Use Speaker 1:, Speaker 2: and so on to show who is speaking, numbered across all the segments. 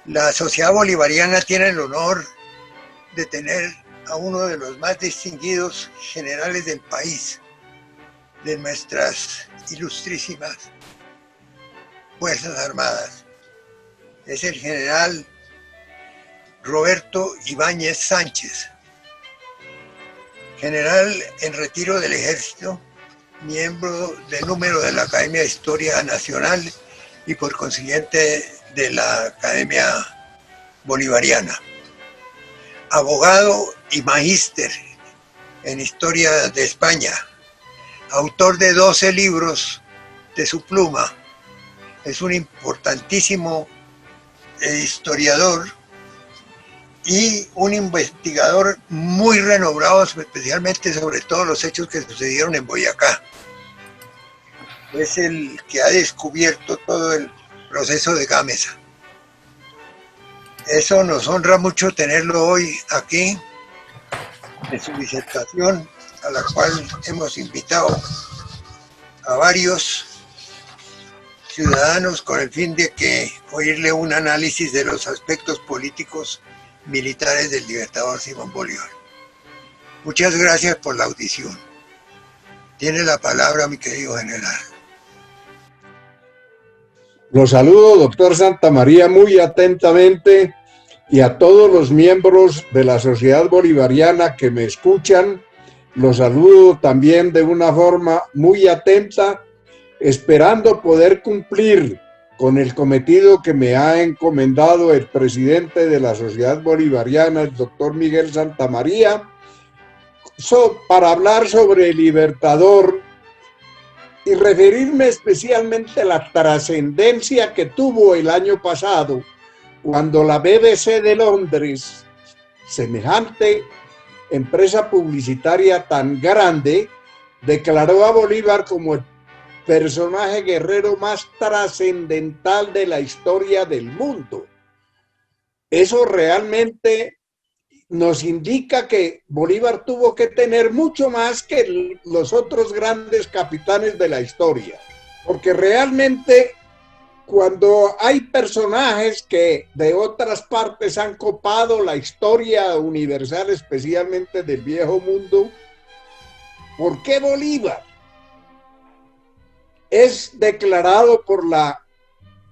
Speaker 1: La Sociedad Bolivariana tiene el honor de tener a uno de los más distinguidos generales del país, de nuestras ilustrísimas Fuerzas Armadas. Es el general Roberto Ibáñez Sánchez, general en retiro del Ejército, miembro del número de la Academia de Historia Nacional y por consiguiente de la Academia Bolivariana. Abogado y magíster en Historia de España, autor de 12 libros de su pluma. Es un importantísimo historiador y un investigador muy renombrado, especialmente sobre todos los hechos que sucedieron en Boyacá. Es el que ha descubierto todo el proceso de Gámeza. Eso nos honra mucho tenerlo hoy aquí, en su disertación, a la cual hemos invitado a varios ciudadanos con el fin de que oírle un análisis de los aspectos políticos militares del libertador Simón Bolívar. Muchas gracias por la audición. Tiene la palabra mi querido general.
Speaker 2: Lo saludo, doctor Santamaría, muy atentamente, y a todos los miembros de la Sociedad Bolivariana que me escuchan, los saludo también de una forma muy atenta, esperando poder cumplir con el cometido que me ha encomendado el presidente de la Sociedad Bolivariana, el doctor Miguel Santamaría, para hablar sobre el Libertador y referirme especialmente a la trascendencia que tuvo el año pasado cuando la BBC de Londres, semejante empresa publicitaria tan grande, declaró a Bolívar como el personaje guerrero más trascendental de la historia del mundo. Eso realmente nos indica que Bolívar tuvo que tener mucho más que los otros grandes capitanes de la historia, porque realmente cuando hay personajes que de otras partes han copado la historia universal, especialmente del viejo mundo, ¿por qué Bolívar es declarado por la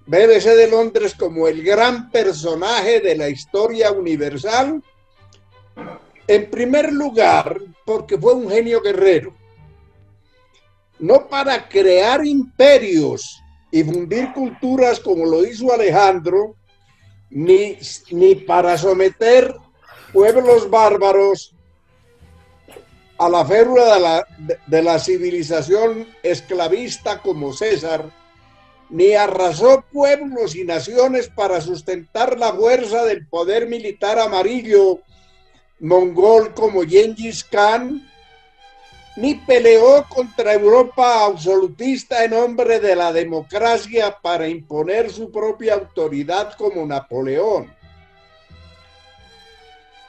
Speaker 2: BBC de Londres como el gran personaje de la historia universal? En primer lugar, porque fue un genio guerrero. No para crear imperios y fundir culturas como lo hizo Alejandro, ni para someter pueblos bárbaros a la férula de la civilización esclavista como César, ni arrasó pueblos y naciones para sustentar la fuerza del poder militar amarillo mongol como Gengis Khan, ni peleó contra Europa absolutista en nombre de la democracia para imponer su propia autoridad como Napoleón.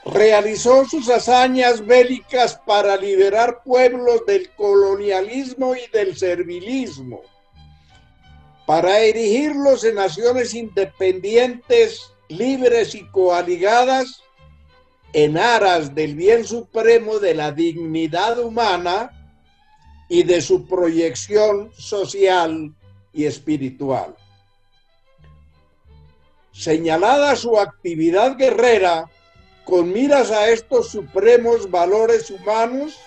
Speaker 2: Realizó sus hazañas bélicas para liberar pueblos del colonialismo y del servilismo, para erigirlos en naciones independientes, libres y coaligadas, en aras del bien supremo de la dignidad humana y de su proyección social y espiritual. Señalada su actividad guerrera, con miras a estos supremos valores humanos,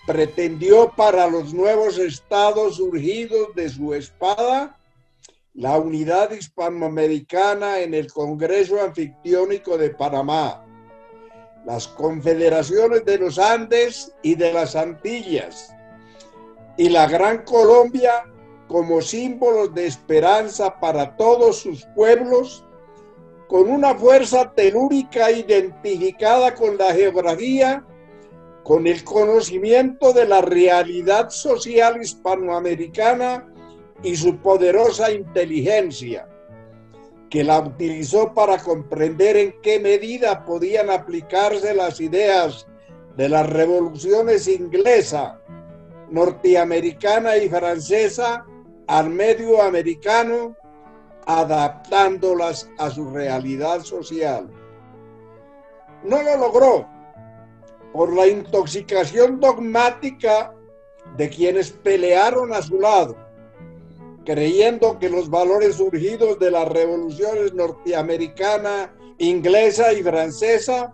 Speaker 2: pretendió para los nuevos estados surgidos de su espada la unidad hispanoamericana en el Congreso Anfictiónico de Panamá, las confederaciones de los Andes y de las Antillas, y la Gran Colombia como símbolos de esperanza para todos sus pueblos, con una fuerza telúrica identificada con la geografía, con el conocimiento de la realidad social hispanoamericana y su poderosa inteligencia, que la utilizó para comprender en qué medida podían aplicarse las ideas de las revoluciones inglesa, norteamericana y francesa al medio americano, adaptándolas a su realidad social. No lo logró por la intoxicación dogmática de quienes pelearon a su lado, creyendo que los valores surgidos de las revoluciones norteamericana, inglesa y francesa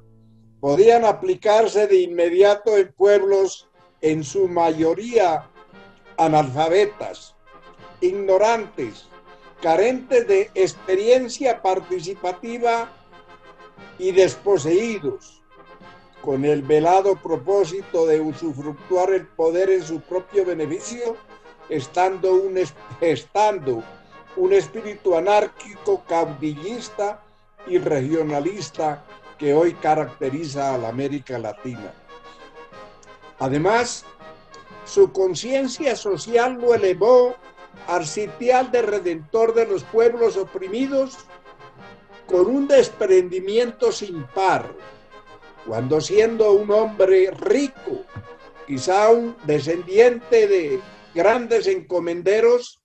Speaker 2: podían aplicarse de inmediato en pueblos en su mayoría analfabetas, ignorantes, carentes de experiencia participativa y desposeídos, con el velado propósito de usufructuar el poder en su propio beneficio, estando un espíritu anárquico, caudillista y regionalista que hoy caracteriza a la América Latina. Además, su conciencia social lo elevó al sitial de redentor de los pueblos oprimidos con un desprendimiento sin par, cuando siendo un hombre rico, quizá un descendiente de grandes encomenderos,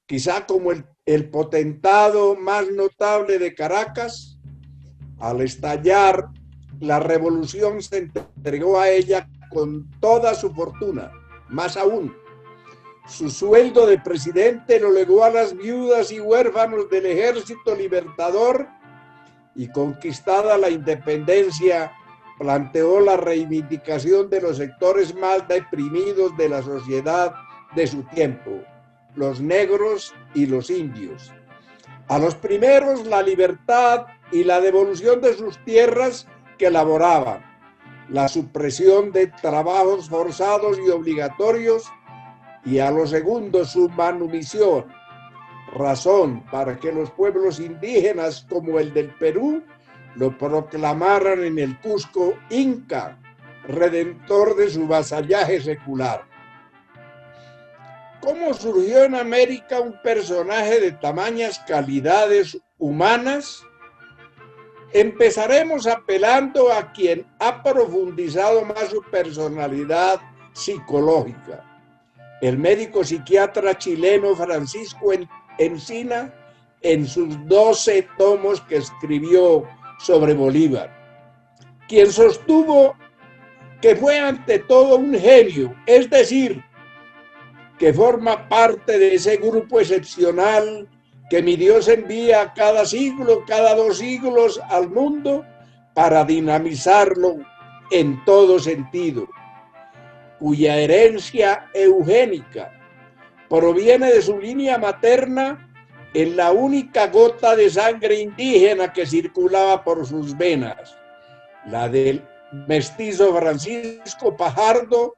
Speaker 2: quizá como el potentado más notable de Caracas, al estallar la revolución se entregó a ella con toda su fortuna. Más aún, su sueldo de presidente lo legó a las viudas y huérfanos del Ejército Libertador, y conquistada la independencia, planteó la reivindicación de los sectores más deprimidos de la sociedad de su tiempo, los negros y los indios. A los primeros la libertad y la devolución de sus tierras que laboraban, la supresión de trabajos forzados y obligatorios, y a los segundos su manumisión, razón para que los pueblos indígenas como el del Perú lo proclamaran en el Cusco Inca, redentor de su vasallaje secular. ¿Cómo surgió en América un personaje de tamañas calidades humanas? Empezaremos apelando a quien ha profundizado más su personalidad psicológica, el médico psiquiatra chileno Francisco Encina, en sus 12 tomos que escribió sobre Bolívar, quien sostuvo que fue ante todo un genio, es decir, que forma parte de ese grupo excepcional que mi Dios envía cada siglo, cada 2 siglos al mundo para dinamizarlo en todo sentido, cuya herencia eugénica proviene de su línea materna en la única gota de sangre indígena que circulaba por sus venas, la del mestizo Francisco Fajardo,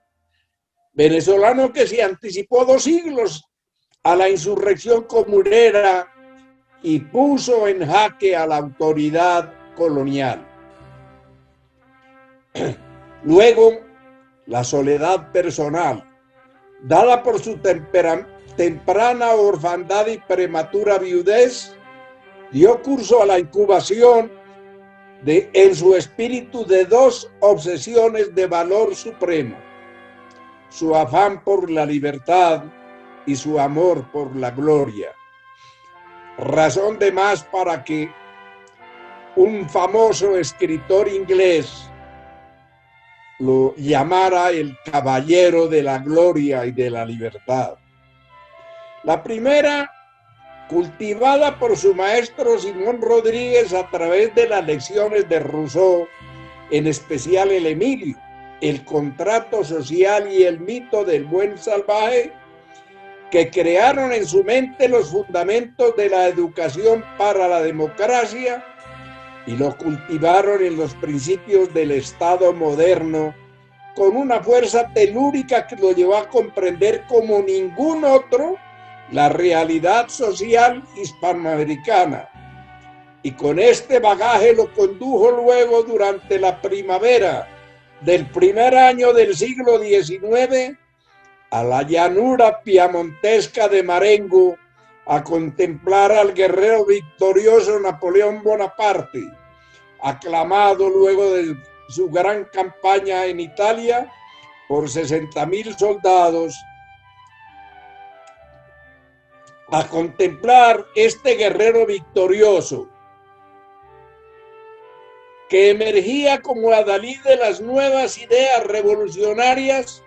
Speaker 2: venezolano que se anticipó 2 siglos a la insurrección comunera y puso en jaque a la autoridad colonial. Luego, la soledad personal, dada por su temprana orfandad y prematura viudez, dio curso a la incubación en su espíritu de 2 obsesiones de valor supremo: su afán por la libertad y su amor por la gloria. Razón de más para que un famoso escritor inglés lo llamara el caballero de la gloria y de la libertad. La primera, cultivada por su maestro Simón Rodríguez a través de las lecciones de Rousseau, en especial el Emilio, el contrato social y el mito del buen salvaje, que crearon en su mente los fundamentos de la educación para la democracia y lo cultivaron en los principios del Estado moderno con una fuerza telúrica que lo llevó a comprender como ningún otro la realidad social hispanoamericana, y con este bagaje lo condujo luego durante la primavera del primer año del siglo XIX a la llanura piamontesca de Marengo a contemplar al guerrero victorioso Napoleón Bonaparte, aclamado luego de su gran campaña en Italia por 60,000 soldados, a contemplar este guerrero victorioso que emergía como adalid de las nuevas ideas revolucionarias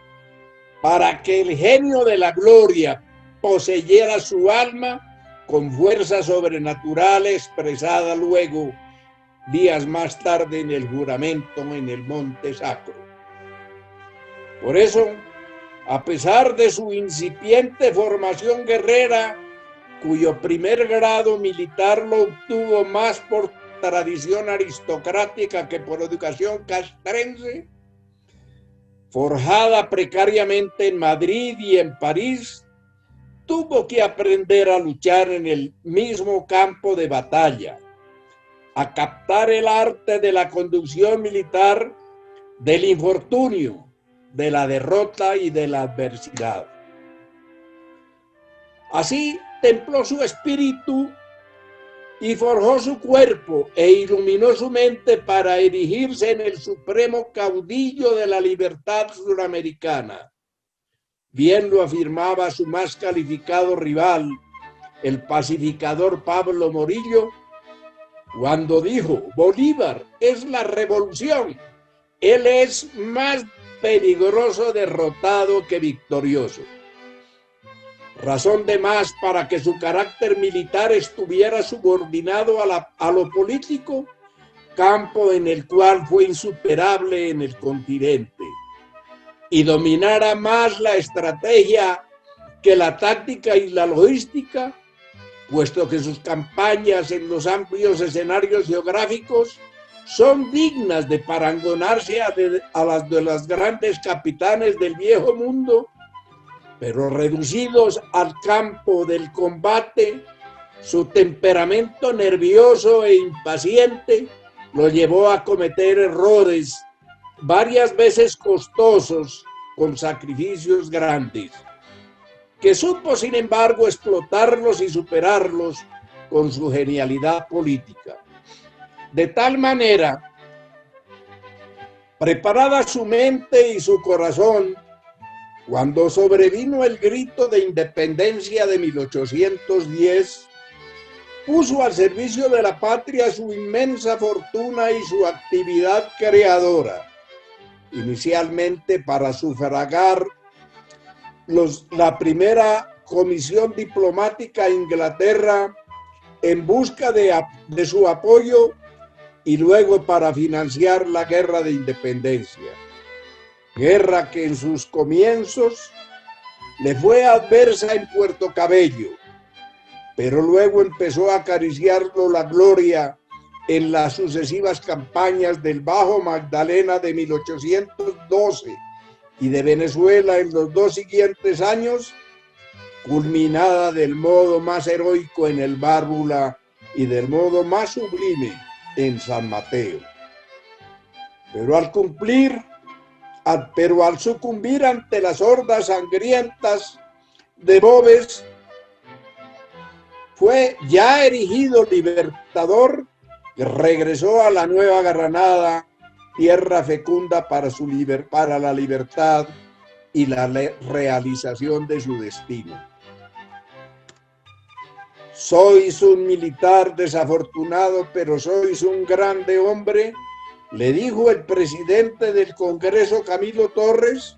Speaker 2: para que el genio de la gloria poseyera su alma con fuerza sobrenatural expresada luego, días más tarde, en el juramento en el Monte Sacro. Por eso, a pesar de su incipiente formación guerrera, cuyo primer grado militar lo obtuvo más por tradición aristocrática que por educación castrense, forjada precariamente en Madrid y en París, tuvo que aprender a luchar en el mismo campo de batalla, a captar el arte de la conducción militar, del infortunio, de la derrota y de la adversidad. Así templó su espíritu y forjó su cuerpo e iluminó su mente para erigirse en el supremo caudillo de la libertad suramericana. Bien lo afirmaba su más calificado rival, el pacificador Pablo Morillo, cuando dijo: Bolívar es la revolución, él es más peligroso derrotado que victorioso. Razón de más para que su carácter militar estuviera subordinado a lo político, campo en el cual fue insuperable en el continente, y dominara más la estrategia que la táctica y la logística, puesto que sus campañas en los amplios escenarios geográficos son dignas de parangonarse a las de las grandes capitanes del viejo mundo, pero reducidos al campo del combate, su temperamento nervioso e impaciente lo llevó a cometer errores varias veces costosos con sacrificios grandes, que supo sin embargo explotarlos y superarlos con su genialidad política. De tal manera, preparada su mente y su corazón, cuando sobrevino el grito de independencia de 1810, puso al servicio de la patria su inmensa fortuna y su actividad creadora, inicialmente para sufragar la primera comisión diplomática a Inglaterra en busca de su apoyo, y luego para financiar la guerra de independencia. Guerra que en sus comienzos le fue adversa en Puerto Cabello, pero luego empezó a acariciarlo la gloria en las sucesivas campañas del Bajo Magdalena de 1812 y de Venezuela en los dos siguientes años, culminada del modo más heroico en el Bárbula y del modo más sublime en San Mateo. Pero al sucumbir ante las hordas sangrientas de Boves, fue ya erigido libertador, que regresó a la Nueva Granada, tierra fecunda para la libertad y la realización de su destino. Sois un militar desafortunado, pero sois un grande hombre, le dijo el presidente del Congreso, Camilo Torres,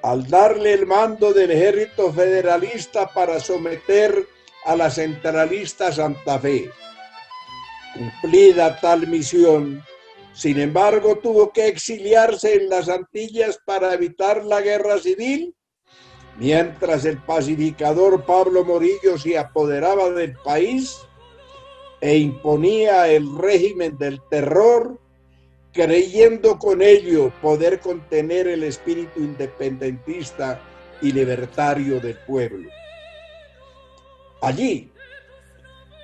Speaker 2: al darle el mando del ejército federalista para someter a la centralista Santa Fe. Cumplida tal misión, sin embargo, tuvo que exiliarse en las Antillas para evitar la guerra civil, mientras el pacificador Pablo Morillo se apoderaba del país e imponía el régimen del terror, creyendo con ello poder contener el espíritu independentista y libertario del pueblo. Allí,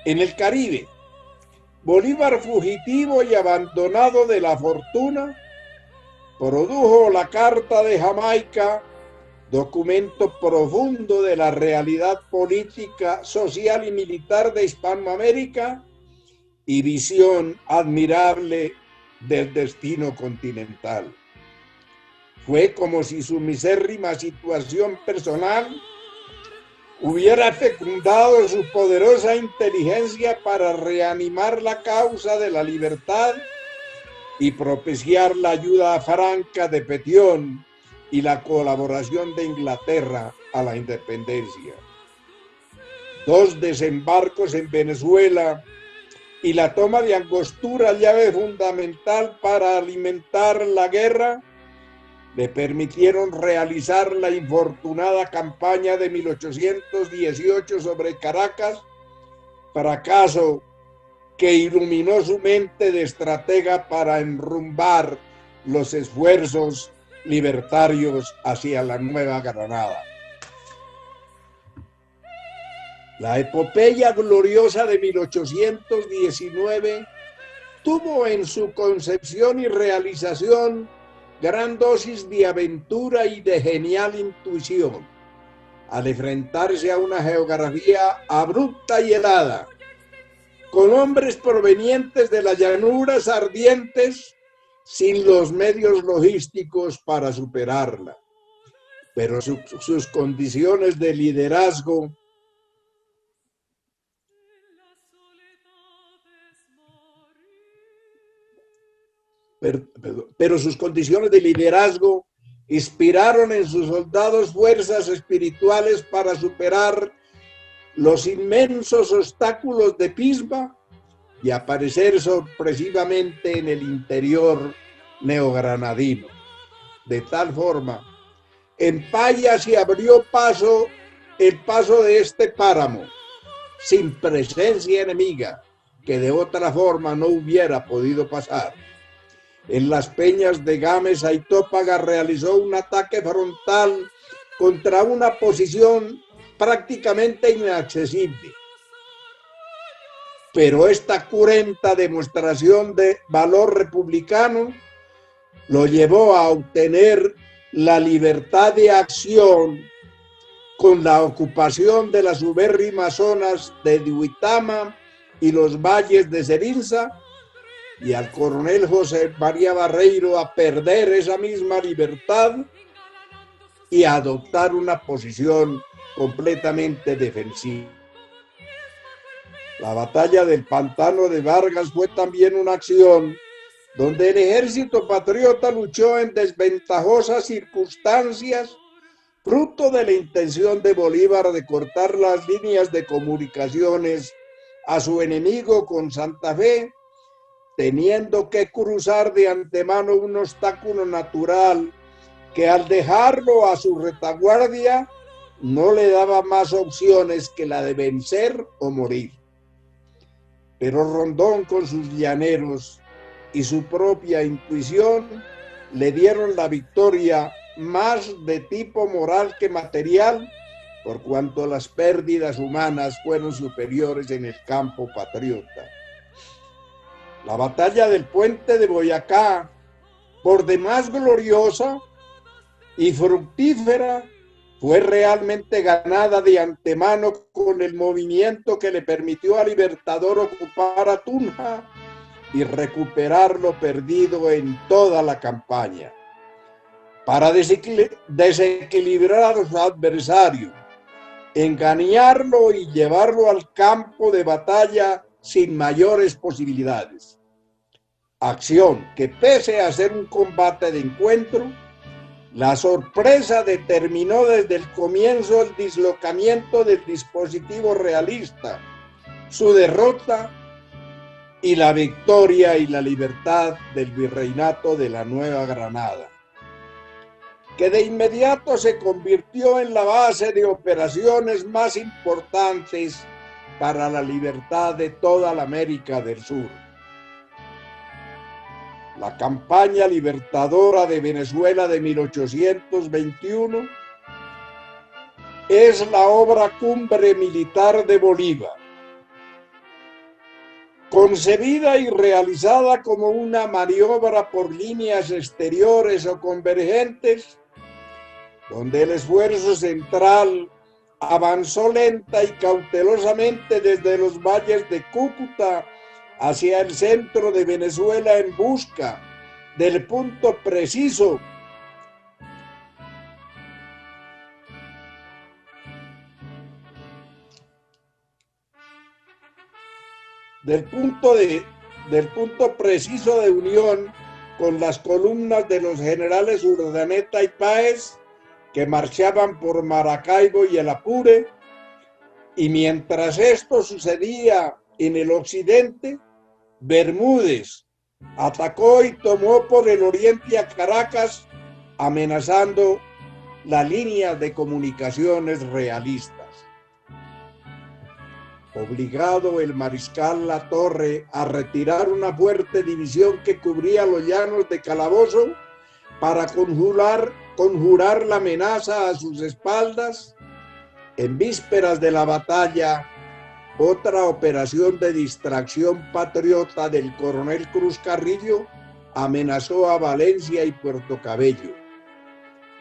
Speaker 2: en el Caribe, Bolívar, fugitivo y abandonado de la fortuna, produjo la Carta de Jamaica, documento profundo de la realidad política, social y militar de Hispanoamérica y visión admirable del destino continental. Fue como si su misérrima situación personal hubiera fecundado su poderosa inteligencia para reanimar la causa de la libertad y propiciar la ayuda franca de Petión y la colaboración de Inglaterra a la independencia. 2 desembarcos en Venezuela y la toma de Angostura, llave fundamental para alimentar la guerra, le permitieron realizar la infortunada campaña de 1818 sobre Caracas, fracaso que iluminó su mente de estratega para enrumbar los esfuerzos libertarios hacia la Nueva Granada. La epopeya gloriosa de 1819 tuvo en su concepción y realización gran dosis de aventura y de genial intuición, al enfrentarse a una geografía abrupta y helada, con hombres provenientes de las llanuras ardientes, sin los medios logísticos para superarla. Pero sus condiciones de liderazgo inspiraron en sus soldados fuerzas espirituales para superar los inmensos obstáculos de Pisba y aparecer sorpresivamente en el interior neogranadino. De tal forma, en Paya se abrió el paso de este páramo, sin presencia enemiga, que de otra forma no hubiera podido pasar. En las peñas de Gámez, Aitópaga realizó un ataque frontal contra una posición prácticamente inaccesible. Pero esta cruenta demostración de valor republicano lo llevó a obtener la libertad de acción con la ocupación de las ubérrimas zonas de Duitama y los valles de Cerinza, y al coronel José María Barreiro a perder esa misma libertad y a adoptar una posición completamente defensiva. La batalla del Pantano de Vargas fue también una acción donde el ejército patriota luchó en desventajosas circunstancias, fruto de la intención de Bolívar de cortar las líneas de comunicaciones a su enemigo con Santa Fe, teniendo que cruzar de antemano un obstáculo natural que al dejarlo a su retaguardia no le daba más opciones que la de vencer o morir. Pero Rondón, con sus llaneros y su propia intuición, le dieron la victoria más de tipo moral que material, por cuanto las pérdidas humanas fueron superiores en el campo patriota. La batalla del puente de Boyacá, por demás gloriosa y fructífera, fue realmente ganada de antemano con el movimiento que le permitió al Libertador ocupar a Tunja y recuperar lo perdido en toda la campaña. Para desequilibrar a su adversario, engañarlo y llevarlo al campo de batalla sin mayores posibilidades. Acción que, pese a ser un combate de encuentro, la sorpresa determinó desde el comienzo el dislocamiento del dispositivo realista, su derrota y la victoria y la libertad del virreinato de la Nueva Granada, que de inmediato se convirtió en la base de operaciones más importantes para la libertad de toda la América del Sur. La campaña libertadora de Venezuela de 1821 es la obra cumbre militar de Bolívar, concebida y realizada como una maniobra por líneas exteriores o convergentes, donde el esfuerzo central avanzó lenta y cautelosamente desde los valles de Cúcuta hacia el centro de Venezuela en busca del punto preciso del punto preciso de unión con las columnas de los generales Urdaneta y Páez que marchaban por Maracaibo y el Apure, y mientras esto sucedía en el occidente, Bermúdez atacó y tomó por el oriente a Caracas, amenazando la línea de comunicaciones realistas. Obligado el mariscal Latorre a retirar una fuerte división que cubría los llanos de Calabozo para conjurar la amenaza a sus espaldas, en vísperas de la batalla, otra operación de distracción patriota del coronel Cruz Carrillo amenazó a Valencia y Puerto Cabello,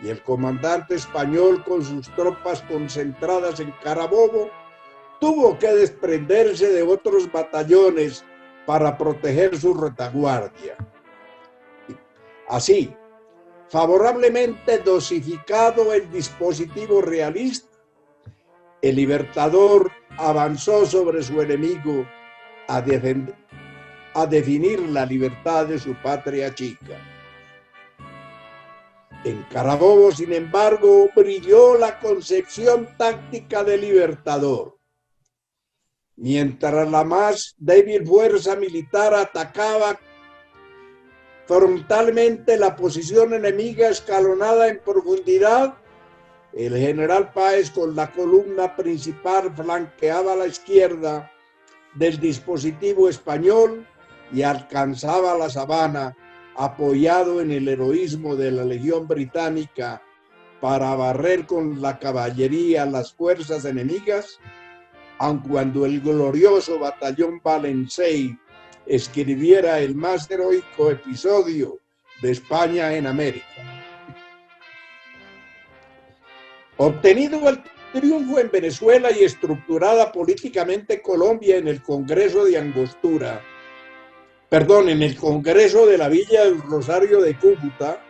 Speaker 2: y el comandante español, con sus tropas concentradas en Carabobo, tuvo que desprenderse de otros batallones para proteger su retaguardia. Así, favorablemente dosificado el dispositivo realista, el Libertador avanzó sobre su enemigo a definir la libertad de su patria chica. En Carabobo, sin embargo, brilló la concepción táctica del Libertador. Mientras la más débil fuerza militar atacaba frontalmente la posición enemiga escalonada en profundidad, el general Páez, con la columna principal, flanqueaba a la izquierda del dispositivo español y alcanzaba la sabana, apoyado en el heroísmo de la Legión Británica, para barrer con la caballería las fuerzas enemigas, aun cuando el glorioso batallón Valencey escribiera el más heroico episodio de España en América. Obtenido el triunfo en Venezuela y estructurada políticamente Colombia en el Congreso de Angostura, en el Congreso de la Villa del Rosario de Cúcuta,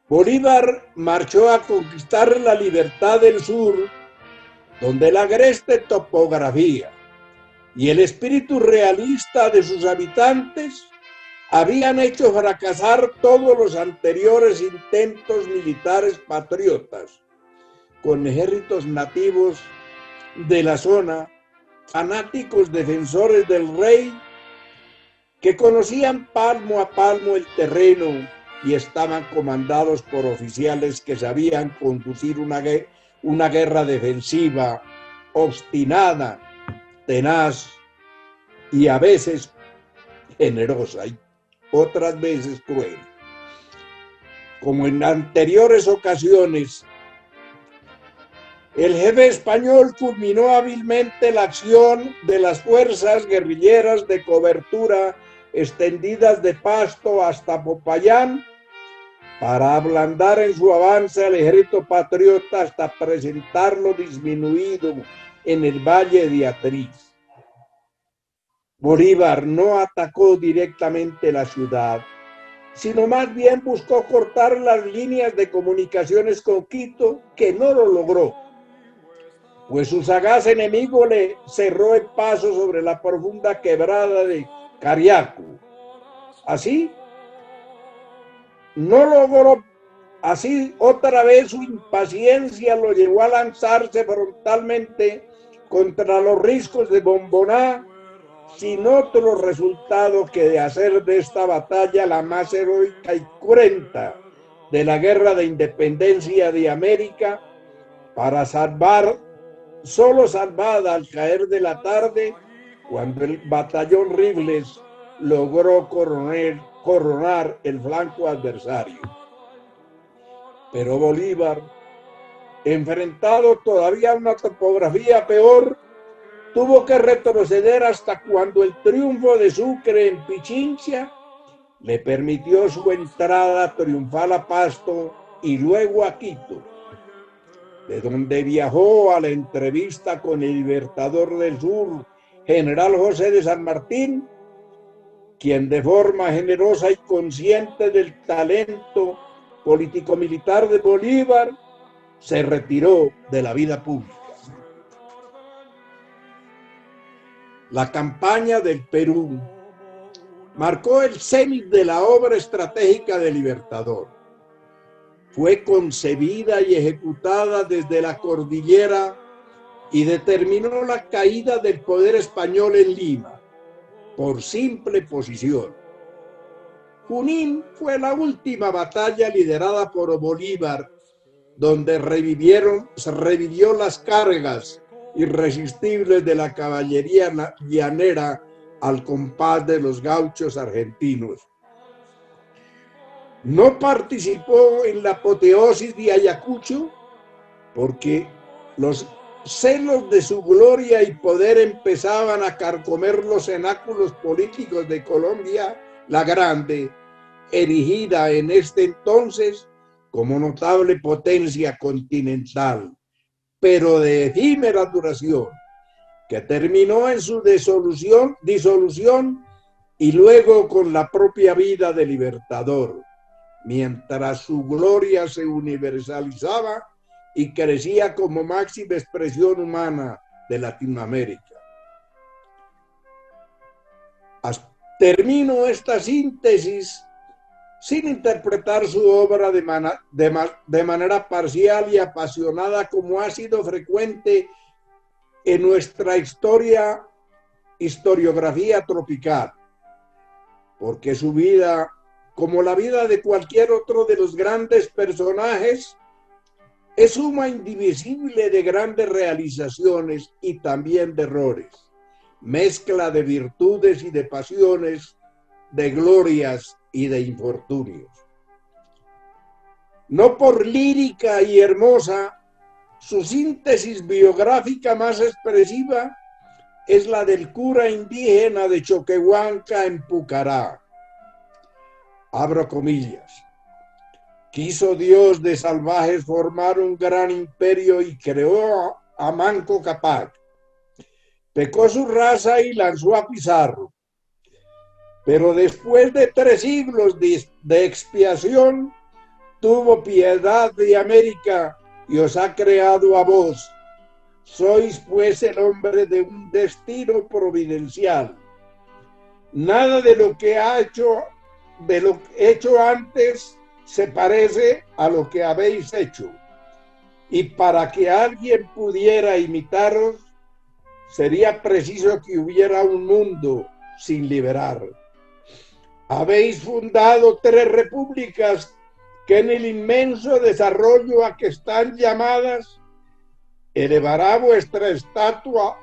Speaker 2: Bolívar marchó a conquistar la libertad del sur, donde la agreste topografía y el espíritu realista de sus habitantes habían hecho fracasar todos los anteriores intentos militares patriotas, con ejércitos nativos de la zona, fanáticos defensores del rey, que conocían palmo a palmo el terreno y estaban comandados por oficiales que sabían conducir una guerra defensiva, obstinada, tenaz y a veces generosa y otras veces cruel. Como en anteriores ocasiones, el jefe español culminó hábilmente la acción de las fuerzas guerrilleras de cobertura extendidas de Pasto hasta Popayán para ablandar en su avance al ejército patriota hasta presentarlo disminuido en el Valle de Atriz. Bolívar no atacó directamente la ciudad, sino más bien buscó cortar las líneas de comunicaciones con Quito, que no lo logró, pues su sagaz enemigo le cerró el paso sobre la profunda quebrada de Cariaco. Así otra vez su impaciencia lo llevó a lanzarse frontalmente contra los riscos de Bomboná, sin otro resultado que de hacer de esta batalla la más heroica y cruenta de la guerra de independencia de América, para solo salvada al caer de la tarde, cuando el batallón Rifles logró coronar el flanco adversario. Pero Bolívar, enfrentado todavía a una topografía peor, tuvo que retroceder hasta cuando el triunfo de Sucre en Pichincha le permitió su entrada triunfal a Pasto y luego a Quito, de donde viajó a la entrevista con el Libertador del Sur, general José de San Martín, quien de forma generosa y consciente del talento político-militar de Bolívar, se retiró de la vida pública. la campaña del Perú marcó el cenit de la obra estratégica del Libertador. Fue concebida y ejecutada desde la cordillera y determinó la caída del poder español en Lima por simple posición. Junín fue la última batalla liderada por Bolívar, donde se revivió las cargas irresistibles de la caballería llanera al compás de los gauchos argentinos. No participó en la apoteosis de Ayacucho porque los celos de su gloria y poder empezaban a carcomer los cenáculos políticos de Colombia la Grande, erigida en este entonces como notable potencia continental, pero de efímera duración, que terminó en su disolución y luego con la propia vida del Libertador, mientras su gloria se universalizaba y crecía como máxima expresión humana de Latinoamérica. Termino esta síntesis sin interpretar su obra de manera parcial y apasionada, como ha sido frecuente en nuestra historiografía tropical, porque su vida, como la vida de cualquier otro de los grandes personajes, es suma indivisible de grandes realizaciones y también de errores, mezcla de virtudes y de pasiones, de glorias y de infortunios. No por lírica y hermosa, su síntesis biográfica más expresiva es la del cura indígena de Choquehuanca en Pucará. Abro comillas. Quiso Dios de salvajes formar un gran imperio y creó a Manco Cápac. Pecó su raza y lanzó a Pizarro. Pero después de 3 siglos de expiación, tuvo piedad de América y os ha creado a vos. Sois pues el hombre de un destino providencial. Nada de lo que ha hecho antes se parece a lo que habéis hecho. Y para que alguien pudiera imitaros, sería preciso que hubiera un mundo sin liberar. Habéis fundado 3 repúblicas que en el inmenso desarrollo a que están llamadas, elevará vuestra estatua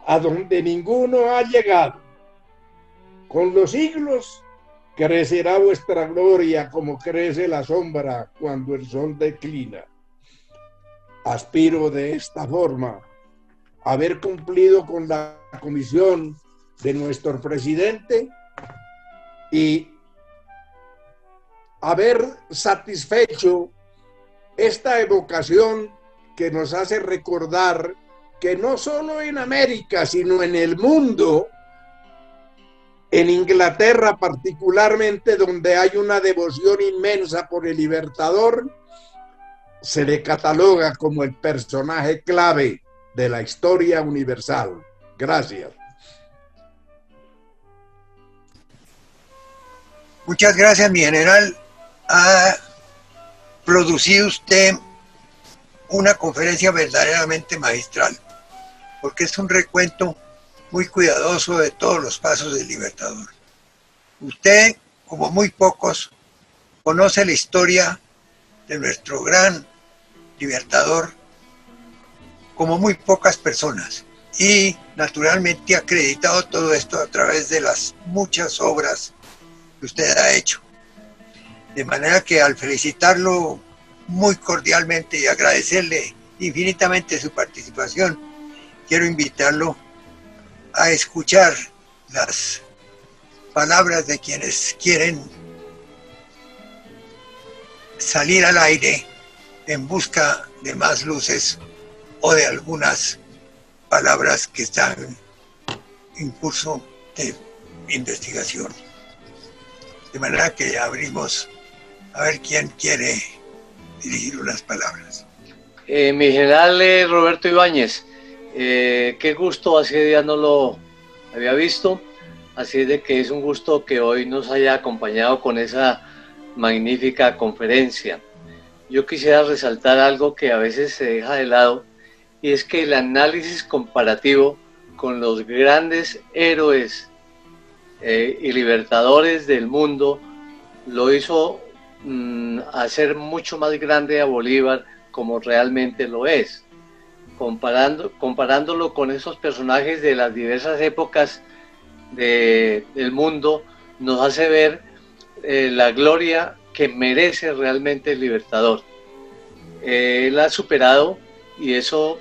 Speaker 2: a donde ninguno ha llegado. Con los siglos crecerá vuestra gloria como crece la sombra cuando el sol declina. Aspiro de esta forma a haber cumplido con la comisión de nuestro presidente y haber satisfecho esta evocación que nos hace recordar que no solo en América, sino en el mundo, en Inglaterra particularmente, donde hay una devoción inmensa por el Libertador, se le cataloga como el personaje clave de la historia universal. Gracias.
Speaker 1: Muchas gracias, mi general. Ha producido usted una conferencia verdaderamente magistral, porque es un recuento muy cuidadoso de todos los pasos del Libertador. Usted, como muy pocos, conoce la historia de nuestro gran Libertador como muy pocas personas, y naturalmente ha acreditado todo esto a través de las muchas obras que usted ha hecho. De manera que al felicitarlo muy cordialmente y agradecerle infinitamente su participación, quiero invitarlo a escuchar las palabras de quienes quieren salir al aire en busca de más luces o de algunas palabras que están en curso de investigación. De manera que abrimos a ver quién quiere dirigir unas palabras.
Speaker 3: Mi general Roberto Ibáñez, qué gusto, hace días no lo había visto, así es de que es un gusto que hoy nos haya acompañado con esa magnífica conferencia. Yo quisiera resaltar algo que a veces se deja de lado, y es que el análisis comparativo con los grandes héroes y libertadores del mundo lo hizo hacer mucho más grande a Bolívar como realmente lo es. Comparándolo con esos personajes de las diversas épocas del mundo, nos hace ver la gloria que merece realmente el Libertador. Él ha superado, y eso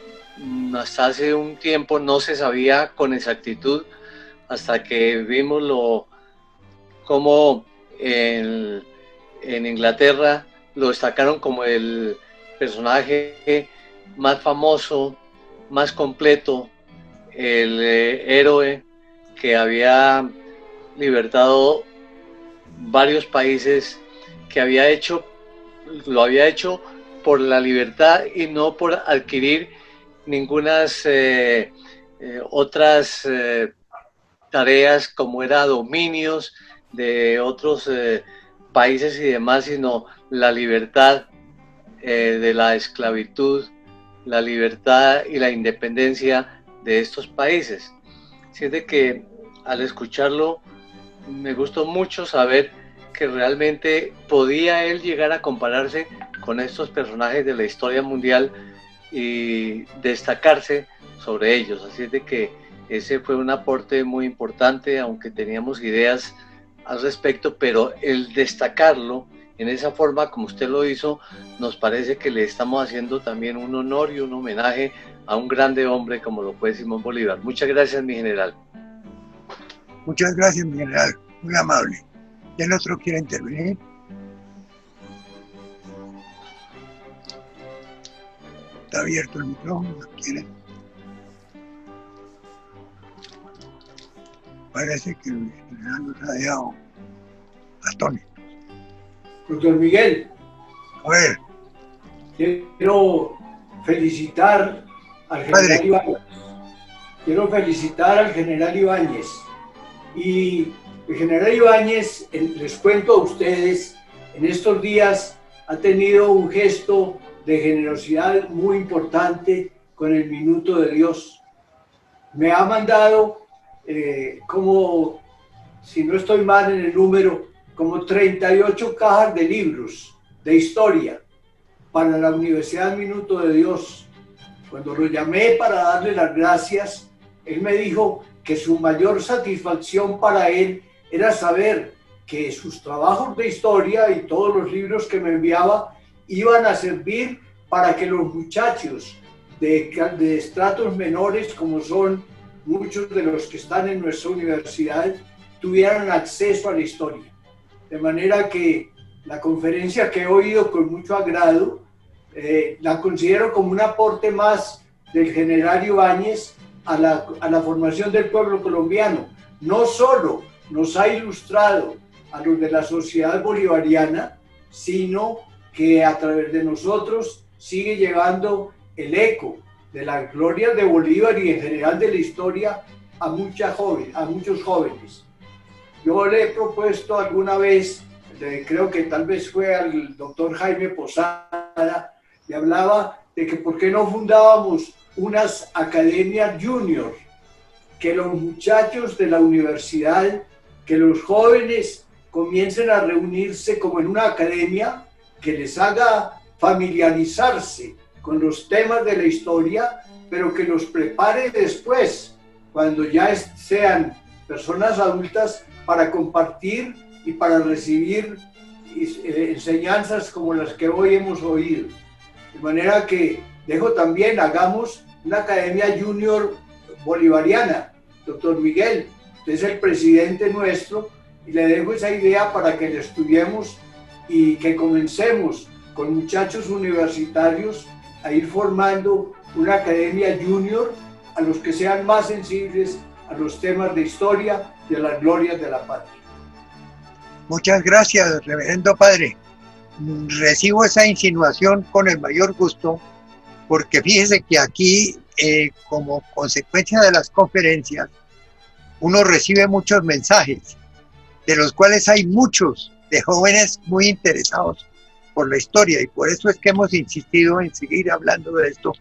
Speaker 3: hasta hace un tiempo no se sabía con exactitud, hasta que vimos cómo en Inglaterra lo destacaron como el personaje más famoso, más completo, el héroe que había libertado varios países, que lo había hecho por la libertad y no por adquirir ninguna otras tareas como era dominios de otros países y demás, sino la libertad de la esclavitud, la libertad y la independencia de estos países. Así es de que al escucharlo me gustó mucho saber que realmente podía él llegar a compararse con estos personajes de la historia mundial y destacarse sobre ellos. Así es de que ese fue un aporte muy importante, aunque teníamos ideas al respecto, pero el destacarlo en esa forma como usted lo hizo, nos parece que le estamos haciendo también un honor y un homenaje a un grande hombre como lo fue Simón Bolívar. Muchas gracias, mi general.
Speaker 1: Muchas gracias, mi general, muy amable. ¿Y el otro quiere intervenir? Está abierto el micrófono, ¿quiere? Parece que el general nos ha dejado atónitos.
Speaker 4: Doctor Miguel,
Speaker 1: A ver,
Speaker 4: quiero felicitar al general Ibáñez. Quiero felicitar al general Ibáñez. Y el general Ibáñez, les cuento a ustedes, en estos días ha tenido un gesto de generosidad muy importante con el Minuto de Dios. Me ha mandado, como, si no estoy mal en el número, como 38 cajas de libros de historia para la Universidad Minuto de Dios. Cuando lo llamé para darle las gracias, él me dijo que su mayor satisfacción para él era saber que sus trabajos de historia y todos los libros que me enviaba iban a servir para que los muchachos de estratos menores, como son muchos de los que están en nuestra universidad, tuvieran acceso a la historia. De manera que la conferencia que he oído con mucho agrado, la considero como un aporte más del general Ibáñez a la formación del pueblo colombiano. No solo nos ha ilustrado a los de la sociedad bolivariana, sino que a través de nosotros sigue llevando el eco de las glorias de Bolívar y en general de la historia a muchos jóvenes. Yo le he propuesto alguna vez, creo que tal vez fue al doctor Jaime Posada, le hablaba de que por qué no fundábamos unas academias junior, que los muchachos de la universidad, que los jóvenes comiencen a reunirse como en una academia que les haga familiarizarse con los temas de la historia, pero que los prepare después, cuando ya sean personas adultas, para compartir y para recibir enseñanzas como las que hoy hemos oído. De manera que hagamos una academia junior bolivariana. Doctor Miguel, usted es el presidente nuestro y le dejo esa idea para que la estudiemos y que comencemos con muchachos universitarios a ir formando una academia junior a los que sean más sensibles a los temas de historia y a las glorias de la patria.
Speaker 1: muchas gracias, reverendo padre. Recibo esa insinuación con el mayor gusto, porque fíjese que aquí, como consecuencia de las conferencias, uno recibe muchos mensajes, de los cuales hay muchos de jóvenes muy interesados por la historia, y por eso es que hemos insistido en seguir hablando de esto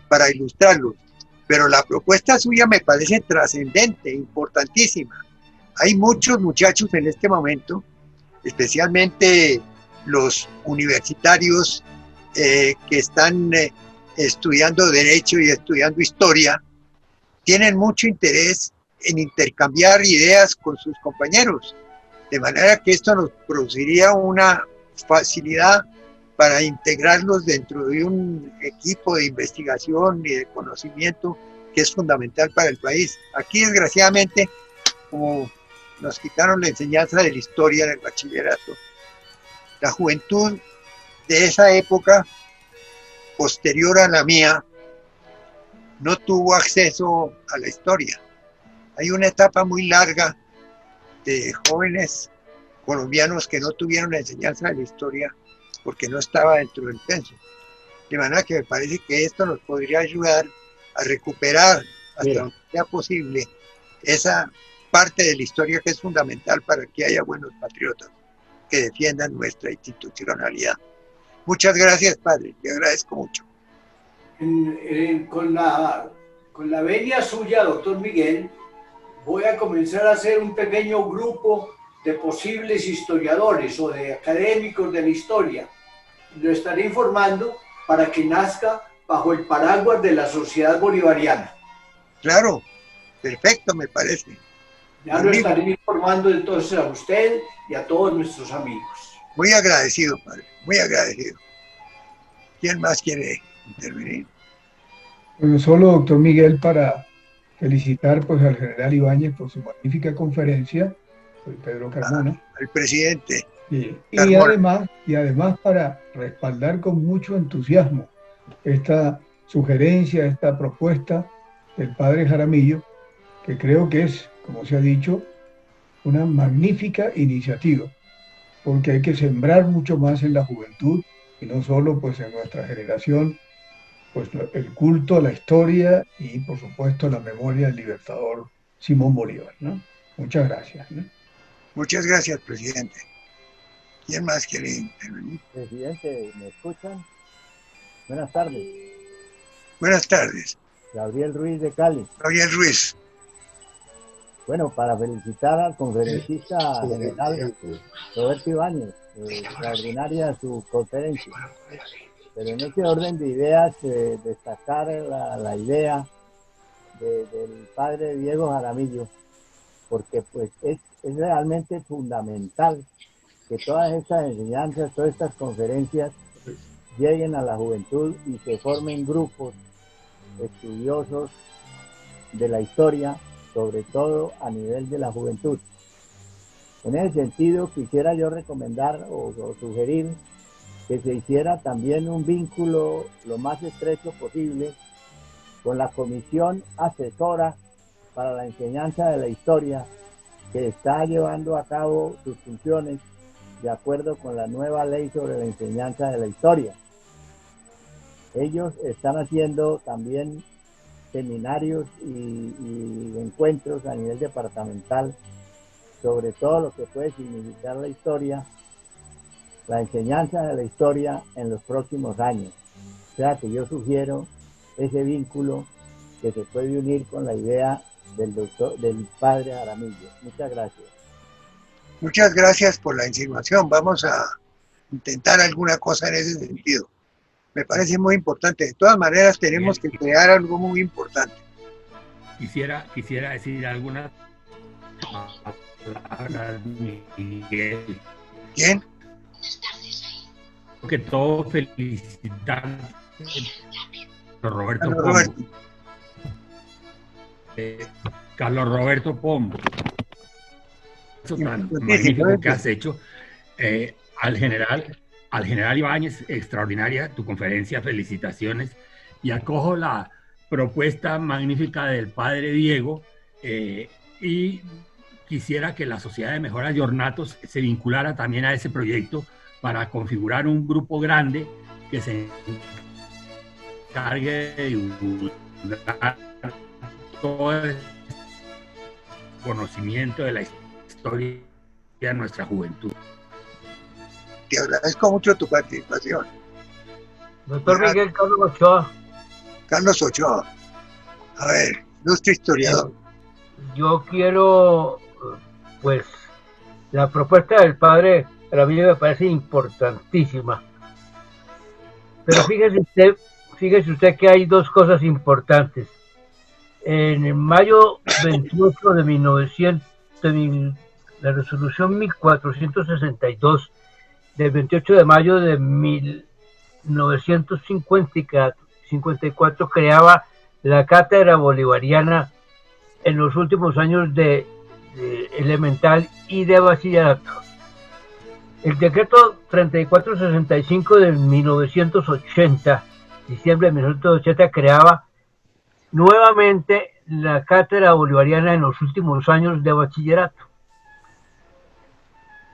Speaker 1: para ilustrarlos. Pero la propuesta suya me parece trascendente, importantísima. Hay muchos muchachos en este momento, especialmente los universitarios que están estudiando Derecho y estudiando Historia, tienen mucho interés en intercambiar ideas con sus compañeros, de manera que esto nos produciría una facilidad para integrarlos dentro de un equipo de investigación y de conocimiento que es fundamental para el país. Aquí, desgraciadamente, como nos quitaron la enseñanza de la historia en el bachillerato, la juventud de esa época, posterior a la mía, no tuvo acceso a la historia. Hay una etapa muy larga de jóvenes colombianos que no tuvieron la enseñanza de la historia porque no estaba dentro del pensum. De manera que me parece que esto nos podría ayudar a recuperar hasta donde sea posible esa parte de la historia que es fundamental para que haya buenos patriotas que defiendan nuestra institucionalidad. Muchas gracias, padre, le agradezco mucho.
Speaker 4: Con la venia suya, doctor Miguel, voy a comenzar a hacer un pequeño grupo de posibles historiadores o de académicos de la historia. Lo estaré informando para que nazca bajo el paraguas de la Sociedad Bolivariana.
Speaker 1: Claro, perfecto, me parece.
Speaker 4: Ya lo estaré informando entonces a usted y a todos nuestros amigos.
Speaker 1: Muy agradecido, padre, muy agradecido. ¿Quién más quiere intervenir?
Speaker 5: Bueno, solo, doctor Miguel, para felicitar pues al general Ibáñez por su magnífica conferencia, soy Pedro Carmona.
Speaker 1: Al presidente.
Speaker 5: Y además para respaldar con mucho entusiasmo esta sugerencia, esta propuesta del padre Jaramillo, que creo que es, como se ha dicho, una magnífica iniciativa, porque hay que sembrar mucho más en la juventud, y no solo pues en nuestra generación, pues el culto a la historia y por supuesto la memoria del libertador Simón Bolívar, ¿no? Muchas gracias, ¿no?
Speaker 1: Muchas gracias, presidente. ¿Quién más quiere intervenir?
Speaker 6: Presidente, ¿me escuchan? Buenas tardes.
Speaker 1: Buenas tardes.
Speaker 6: Gabriel Ruiz de Cali.
Speaker 1: Gabriel Ruiz.
Speaker 6: Bueno, para felicitar al conferencista general Roberto Ibáñez, extraordinaria su conferencia. Pero en este orden de ideas, destacar la idea del padre Diego Jaramillo, porque pues es realmente fundamental que todas estas enseñanzas, todas estas conferencias lleguen a la juventud y se formen grupos estudiosos de la historia, sobre todo a nivel de la juventud. En ese sentido, quisiera yo recomendar o sugerir que se hiciera también un vínculo lo más estrecho posible con la Comisión Asesora para la Enseñanza de la Historia, que está llevando a cabo sus funciones de acuerdo con la nueva ley sobre la enseñanza de la historia. Ellos están haciendo también seminarios y encuentros a nivel departamental sobre todo lo que puede significar la historia, la enseñanza de la historia en los próximos años. O sea que yo sugiero ese vínculo que se puede unir con la idea del padre Jaramillo. Muchas gracias.
Speaker 1: Muchas gracias por la insinuación. Vamos a intentar alguna cosa en ese sentido. Me parece muy importante. De todas maneras, tenemos que crear algo muy importante.
Speaker 7: Quisiera decir algunas palabras, Miguel.
Speaker 1: ¿Quién?
Speaker 7: Que todo felicitar a Roberto Pombo. Carlos Roberto Pombo. Eso tan magnífico que has hecho. Al general Ibáñez, extraordinaria tu conferencia, felicitaciones. Y acojo la propuesta magnífica del padre Diego y quisiera que la Sociedad de Mejoras de Ornatos se vinculara también a ese proyecto para configurar un grupo grande que se encargue de divulgar toda conocimiento de la historia de nuestra juventud.
Speaker 1: Te agradezco mucho tu participación.
Speaker 8: Doctor Miguel Carlos Ochoa.
Speaker 1: Carlos Ochoa. A ver, ilustre historiador.
Speaker 8: Yo quiero, pues, la propuesta del padre, a mí me parece importantísima. Pero fíjese usted que hay dos cosas importantes. En el mayo 28 de 1900, la resolución 1462 del 28 de mayo de 1954 creaba la Cátedra Bolivariana en los últimos años de elemental y de bachillerato. El decreto 3465 de 1980, diciembre de 1980, creaba nuevamente la Cátedra Bolivariana en los últimos años de bachillerato.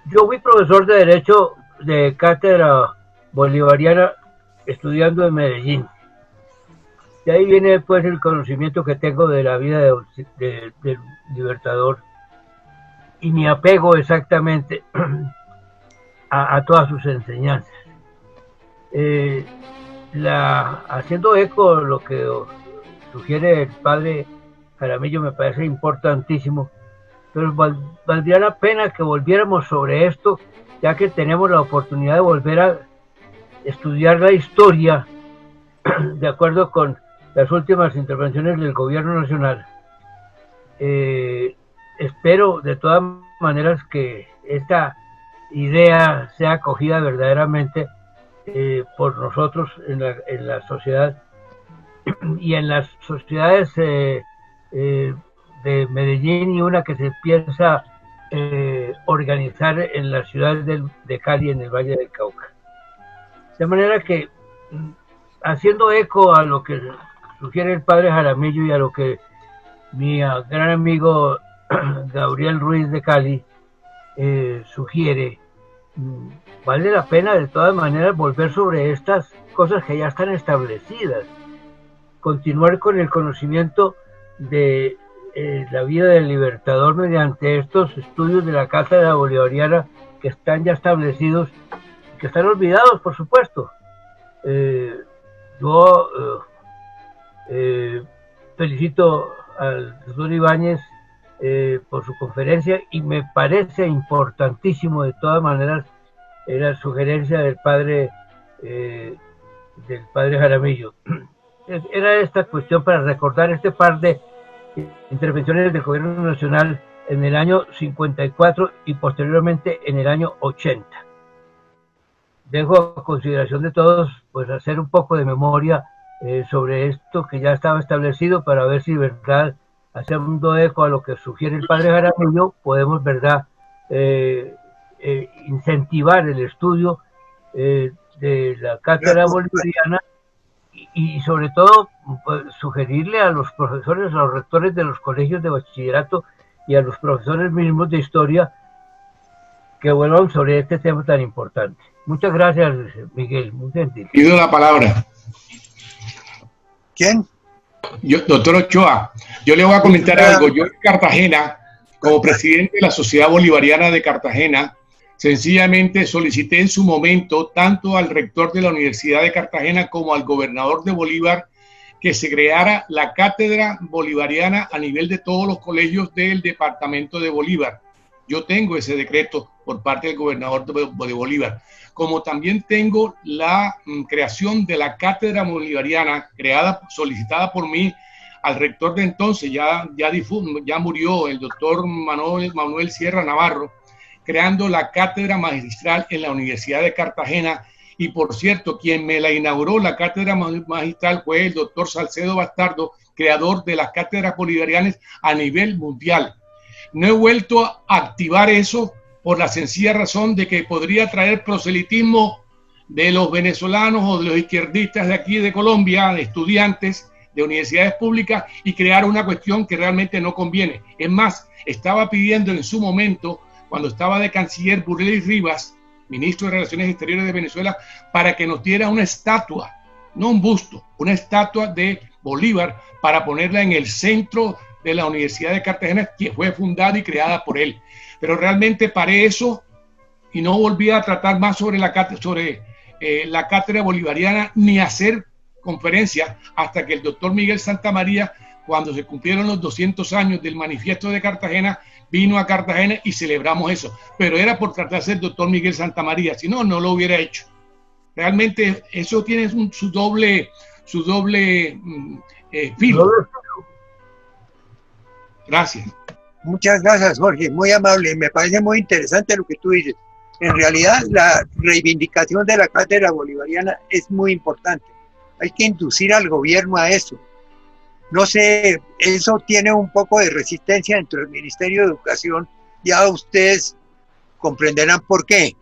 Speaker 8: Yo fui profesor de Derecho de Cátedra Bolivariana estudiando en Medellín. De ahí viene pues el conocimiento que tengo de la vida del Libertador y mi apego exactamente a todas sus enseñanzas. Haciendo eco lo que sugiere el padre Jaramillo me parece importantísimo, pero valdría la pena que volviéramos sobre esto, ya que tenemos la oportunidad de volver a estudiar la historia de acuerdo con las últimas intervenciones del gobierno nacional. Espero de todas maneras que esta idea sea acogida verdaderamente por nosotros en la sociedad y en las sociedades de Medellín, y una que se piensa organizar en la ciudad de Cali, en el Valle del Cauca. De manera que, haciendo eco a lo que sugiere el padre Jaramillo y a lo que mi gran amigo Gabriel Ruiz de Cali sugiere, vale la pena de todas maneras volver sobre estas cosas que ya están establecidas, continuar con el conocimiento de la vida del Libertador mediante estos estudios de la Cátedra Bolivariana que están ya establecidos, que están olvidados, por supuesto. Yo felicito al doctor Ibáñez por su conferencia, y me parece importantísimo de todas maneras la sugerencia del padre Jaramillo. Era esta cuestión para recordar este par de intervenciones del gobierno nacional en el año 54 y posteriormente en el año 80. Dejo a consideración de todos pues hacer un poco de memoria sobre esto que ya estaba establecido, para ver si verdad, haciendo eco a lo que sugiere el padre Jaramillo, podemos verdad incentivar el estudio de la Cátedra Bolivariana y sobre todo pues, sugerirle a los profesores, a los rectores de los colegios de bachillerato y a los profesores mismos de historia que vuelvan sobre este tema tan importante. Muchas gracias, Miguel, muy gentil.
Speaker 9: Pido la palabra.
Speaker 1: ¿Quién?
Speaker 9: Yo, doctor Ochoa, yo le voy a comentar algo. Yo en Cartagena, como presidente de la Sociedad Bolivariana de Cartagena, sencillamente solicité en su momento tanto al rector de la Universidad de Cartagena como al gobernador de Bolívar que se creara la Cátedra Bolivariana a nivel de todos los colegios del departamento de Bolívar. Yo tengo ese decreto por parte del gobernador de Bolívar. Como también tengo la creación de la Cátedra Bolivariana, solicitada por mí al rector de entonces, ya murió, el doctor Manuel Sierra Navarro, creando la Cátedra Magistral en la Universidad de Cartagena. Y por cierto, quien me la inauguró, la Cátedra Magistral, fue el doctor Salcedo Bastardo, creador de las cátedras bolivarianas a nivel mundial. No he vuelto a activar eso por la sencilla razón de que podría traer proselitismo de los venezolanos o de los izquierdistas de aquí de Colombia, de estudiantes de universidades públicas, y crear una cuestión que realmente no conviene. Es más, estaba pidiendo en su momento, cuando estaba de canciller Burley Rivas, ministro de Relaciones Exteriores de Venezuela, para que nos diera una estatua, no un busto, una estatua de Bolívar para ponerla en el centro de la Universidad de Cartagena, que fue fundada y creada por él. Pero realmente paré eso y no volví a tratar más sobre la cátedra bolivariana ni hacer conferencias hasta que el doctor Miguel Santamaría, cuando se cumplieron los 200 años del manifiesto de Cartagena, vino a Cartagena y celebramos eso. Pero era por tratarse del doctor Miguel Santamaría, si no, no lo hubiera hecho. Realmente eso tiene su doble filo. Gracias.
Speaker 1: Muchas gracias, Jorge, muy amable. Me parece muy interesante lo que tú dices. En realidad, la reivindicación de la cátedra bolivariana es muy importante. Hay que inducir al gobierno a eso. No sé, eso tiene un poco de resistencia dentro del Ministerio de Educación. Ya ustedes comprenderán por qué.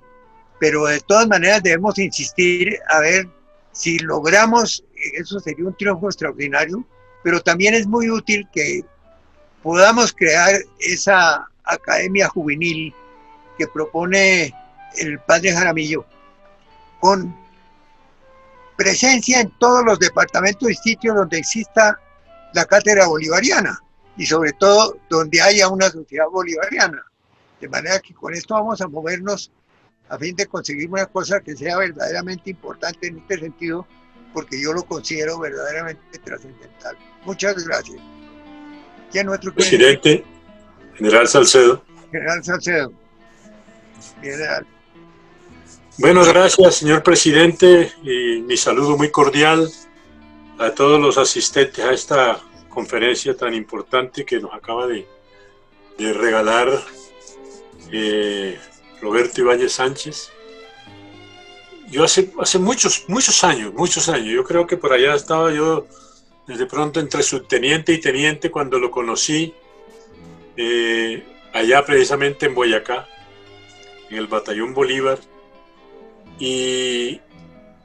Speaker 1: Pero de todas maneras debemos insistir a ver si logramos, eso sería un triunfo extraordinario, pero también es muy útil que podamos crear esa academia juvenil que propone el padre Jaramillo, con presencia en todos los departamentos y sitios donde exista la cátedra bolivariana, y sobre todo donde haya una sociedad bolivariana. De manera que con esto vamos a movernos a fin de conseguir una cosa que sea verdaderamente importante en este sentido, porque yo lo considero verdaderamente trascendental. Muchas gracias. ¿Quién otro
Speaker 10: presidente? General Salcedo.
Speaker 1: General Salcedo. General.
Speaker 10: Bueno, gracias, señor presidente, y mi saludo muy cordial a todos los asistentes a esta conferencia tan importante que nos acaba de regalar Roberto Ibáñez Sánchez. Yo hace muchos años, yo creo que por allá estaba yo desde pronto entre subteniente y teniente cuando lo conocí, allá precisamente en Boyacá, en el Batallón Bolívar, y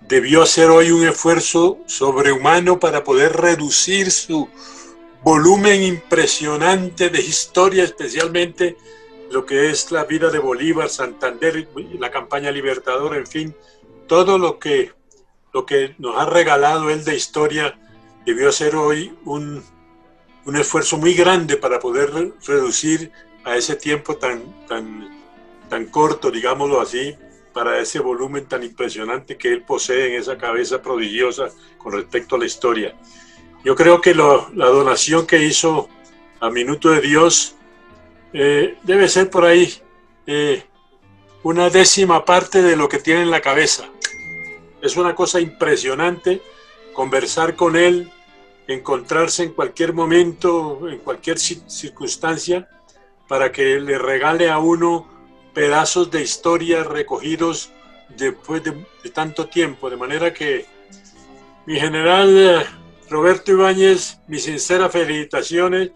Speaker 10: debió hacer hoy un esfuerzo sobrehumano para poder reducir su volumen impresionante de historia, especialmente lo que es la vida de Bolívar, Santander, la campaña libertadora, en fin, todo lo que nos ha regalado él de historia. Debió hacer hoy un esfuerzo muy grande para poder reducir a ese tiempo tan corto, digámoslo así, para ese volumen tan impresionante que él posee en esa cabeza prodigiosa con respecto a la historia. Yo creo que la donación que hizo a Minuto de Dios debe ser por ahí una 10ª parte de lo que tiene en la cabeza. Es una cosa impresionante conversar con él, encontrarse en cualquier momento, en cualquier circunstancia, para que le regale a uno pedazos de historia recogidos después de tanto tiempo. De manera que, mi general Roberto Ibáñez, mis sinceras felicitaciones,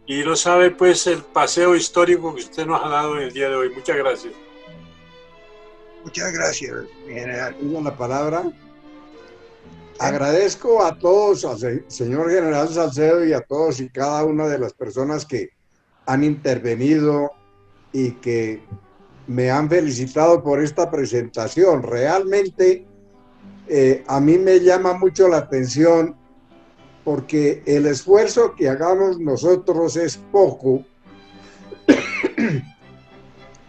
Speaker 10: y no sabe pues el paseo histórico que usted nos ha dado en el día de hoy. Muchas gracias.
Speaker 1: Muchas gracias, mi general.
Speaker 2: Tengo la palabra. Agradezco a todos, al señor general Salcedo y a todos y cada una de las personas que han intervenido y que me han felicitado por esta presentación. Realmente a mí me llama mucho la atención porque el esfuerzo que hagamos nosotros es poco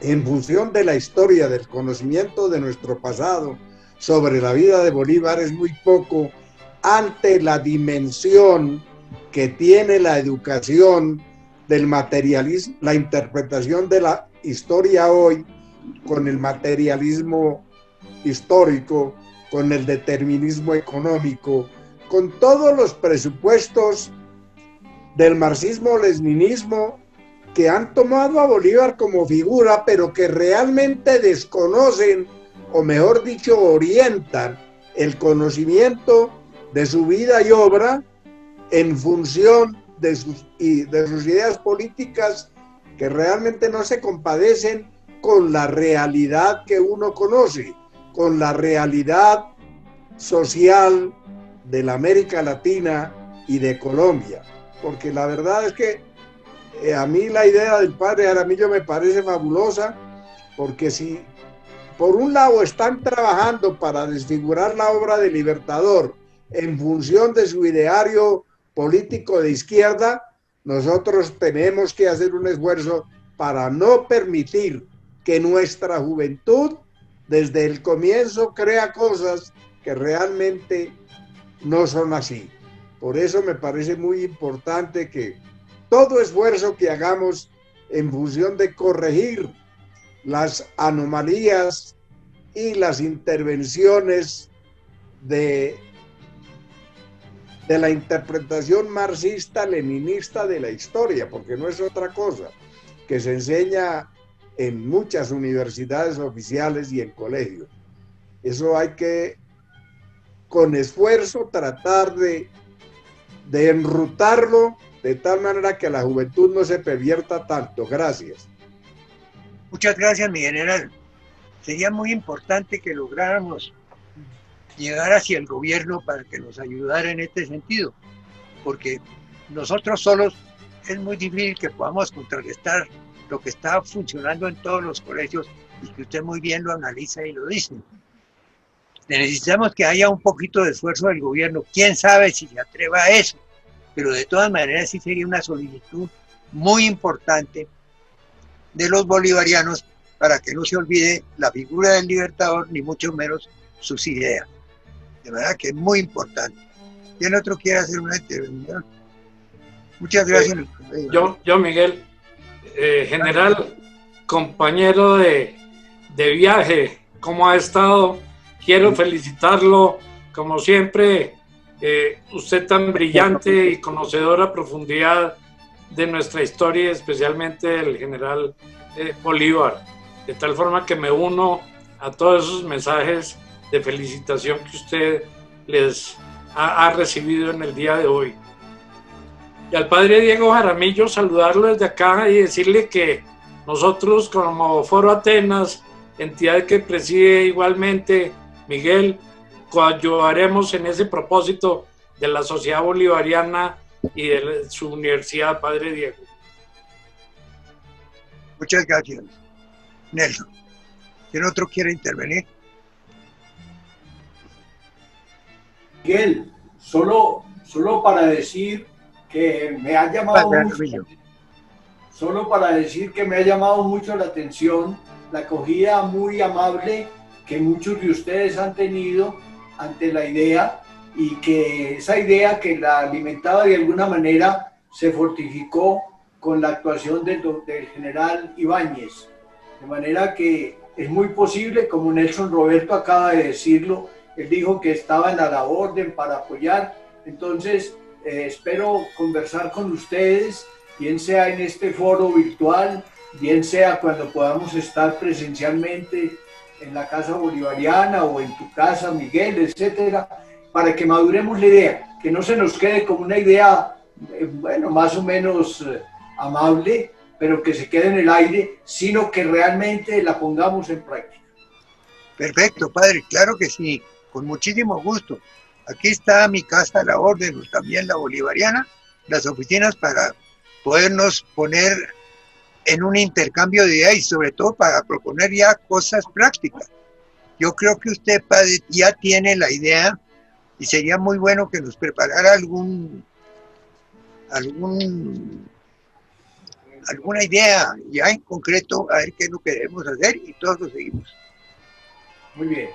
Speaker 2: en función de la historia, del conocimiento de nuestro pasado sobre la vida de Bolívar, es muy poco ante la dimensión que tiene la educación del materialismo, la interpretación de la historia hoy con el materialismo histórico, con el determinismo económico, con todos los presupuestos del marxismo-leninismo que han tomado a Bolívar como figura, pero que realmente desconocen, o mejor dicho, orientan el conocimiento de su vida y obra en función de sus ideas políticas que realmente no se compadecen con la realidad que uno conoce, con la realidad social de la América Latina y de Colombia. Porque la verdad es que a mí la idea del padre Jaramillo me parece fabulosa, porque si por un lado están trabajando para desfigurar la obra del Libertador en función de su ideario político de izquierda, nosotros tenemos que hacer un esfuerzo para no permitir que nuestra juventud desde el comienzo crea cosas que realmente no son así. Por eso me parece muy importante que todo esfuerzo que hagamos en función de corregir las anomalías y las intervenciones de la interpretación marxista-leninista de la historia, porque no es otra cosa, que se enseña en muchas universidades oficiales y en colegios. Eso hay que, con esfuerzo, tratar de enrutarlo de tal manera que la juventud no se pervierta tanto. Gracias.
Speaker 1: Muchas gracias, mi general. Sería muy importante que lográramos llegar hacia el gobierno para que nos ayudara en este sentido, porque nosotros solos es muy difícil que podamos contrarrestar lo que está funcionando en todos los colegios y que usted muy bien lo analiza y lo dice. Necesitamos que haya un poquito de esfuerzo del gobierno. Quién sabe si se atreva a eso, pero de todas maneras sí sería una solicitud muy importante de los bolivarianos para que no se olvide la figura del libertador, ni mucho menos sus ideas. De verdad que es muy importante. ¿Quién otro quiere hacer una intervención? Muchas gracias.
Speaker 11: Yo Miguel, general, compañero de viaje, ¿cómo ha estado? Quiero felicitarlo, como siempre, usted tan brillante y conocedor a profundidad de nuestra historia, especialmente del general Bolívar, de tal forma que me uno a todos esos mensajes de felicitación que usted les ha recibido en el día de hoy. Y al padre Diego Jaramillo saludarlo desde acá y decirle que nosotros como Foro Atenas, entidad que preside igualmente Miguel, coadyuvaremos en ese propósito de la Sociedad Bolivariana y de su universidad, padre Diego.
Speaker 1: Muchas gracias, Nelson. ¿Quién otro quiere intervenir?
Speaker 4: Miguel, solo para decir que me ha llamado mucho la atención la acogida muy amable que muchos de ustedes han tenido ante la idea, y que esa idea que la alimentaba de alguna manera se fortificó con la actuación del general Ibáñez. De manera que es muy posible, como Nelson Roberto acaba de decirlo, él dijo que estaban a la orden para apoyar. Entonces, espero conversar con ustedes, bien sea en este foro virtual, bien sea cuando podamos estar presencialmente en la Casa Bolivariana o en tu casa, Miguel, etcétera, para que maduremos la idea, que no se nos quede como una idea, bueno, más o menos amable, pero que se quede en el aire, sino que realmente la pongamos en práctica.
Speaker 1: Perfecto, padre, claro que sí, con muchísimo gusto. Aquí está mi casa a la orden, también la Bolivariana, las oficinas para podernos poner en un intercambio de ideas y sobre todo para proponer ya cosas prácticas. Yo creo que usted, padre, ya tiene la idea y sería muy bueno que nos preparara alguna idea ya en concreto, a ver qué es lo que debemos hacer, y todos lo seguimos.
Speaker 4: Muy bien.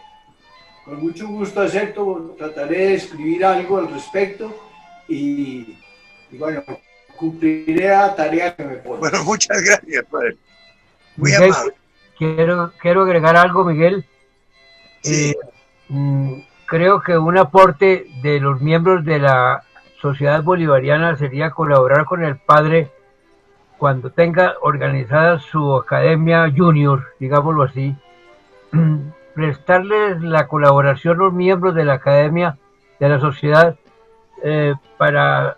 Speaker 4: Con mucho gusto acepto, trataré de escribir algo al respecto y bueno, cumpliré la tarea que me pone.
Speaker 1: Bueno, muchas gracias, padre. Muy
Speaker 8: Miguel,
Speaker 1: amable.
Speaker 8: Quiero agregar algo, Miguel.
Speaker 1: Sí.
Speaker 8: Creo que un aporte de los miembros de la Sociedad Bolivariana sería colaborar con el padre cuando tenga organizada su academia junior, digámoslo así, prestarles la colaboración a los miembros de la academia, de la sociedad, para